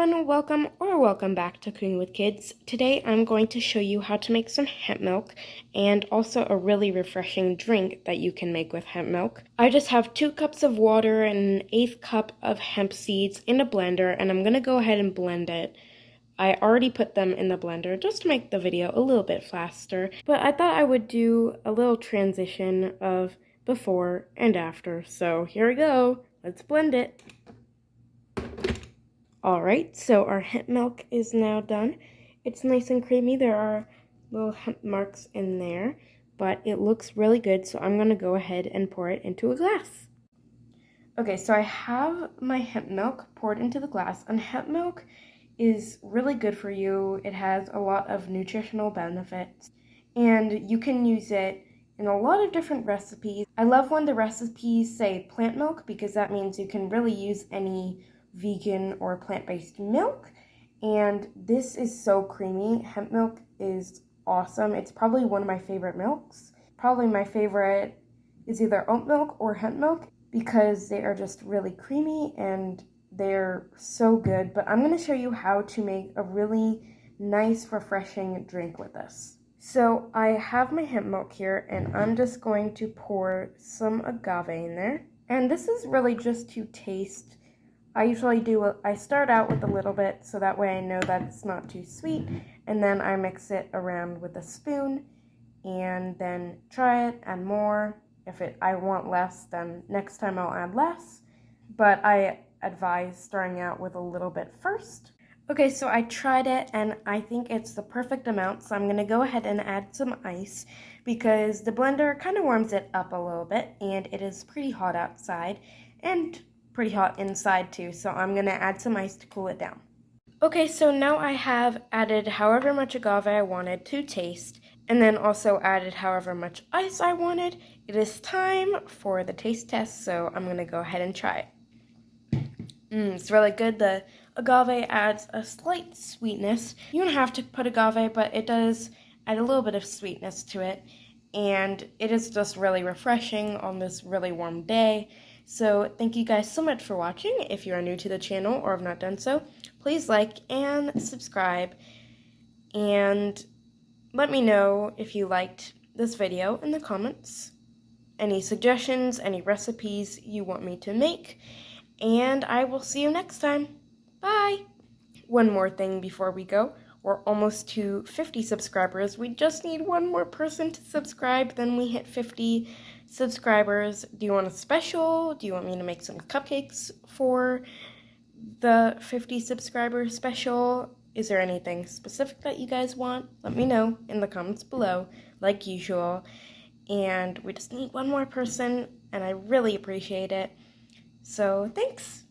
everyone, welcome back to Cooking with Kids. Today I'm going to show you how to make some hemp milk and also a really refreshing drink that you can make with hemp milk. I just have 2 cups of water and an 1/8 cup of hemp seeds in a blender, and I'm going to go ahead and blend it. I already put them in the blender just to make the video a little bit faster, but I thought I would do a little transition of before and after. So here we go, let's blend it. Alright, so our hemp milk is now done. It's nice and creamy. There are little hemp marks in there, but it looks really good, so I'm going to go ahead and pour it into a glass. Okay, so I have my hemp milk poured into the glass, and hemp milk is really good for you. It has a lot of nutritional benefits, and you can use it in a lot of different recipes. I love when the recipes say plant milk because that means you can really use any vegan or plant-based milk, and this is so creamy. Hemp milk is awesome. It's probably one of my favorite milks. Probably my favorite is either oat milk or hemp milk because they are just really creamy and they're so good. But I'm going to show you how to make a really nice, refreshing drink with this. So I have my hemp milk here, and I'm just going to pour some agave in there. And this is really just to taste. I start out with a little bit so that way I know that it's not too sweet, and then I mix it around with a spoon and then try it, add more. If I want less, then next time I'll add less, but I advise starting out with a little bit first. Okay, so I tried it and I think it's the perfect amount, so I'm going to go ahead and add some ice because the blender kind of warms it up a little bit and it is pretty hot outside and pretty hot inside too, so I'm going to add some ice to cool it down. Okay, so now I have added however much agave I wanted to taste, and then also added however much ice I wanted. It is time for the taste test, so I'm going to go ahead and try it. It's really good. The agave adds a slight sweetness. You don't have to put agave, but it does add a little bit of sweetness to it, and it is just really refreshing on this really warm day. So thank you guys so much for watching. If you are new to the channel or have not done so, please like and subscribe, and let me know if you liked this video in the comments, any suggestions, any recipes you want me to make, and I will see you next time. Bye! One more thing before we go. We're almost to 50 subscribers. We just need one more person to subscribe, then we hit 50 subscribers. Do you want a special? Do you want me to make some cupcakes for the 50 subscriber special? Is there anything specific that you guys want? Let me know in the comments below, like usual. And we just need one more person, and I really appreciate it. So thanks!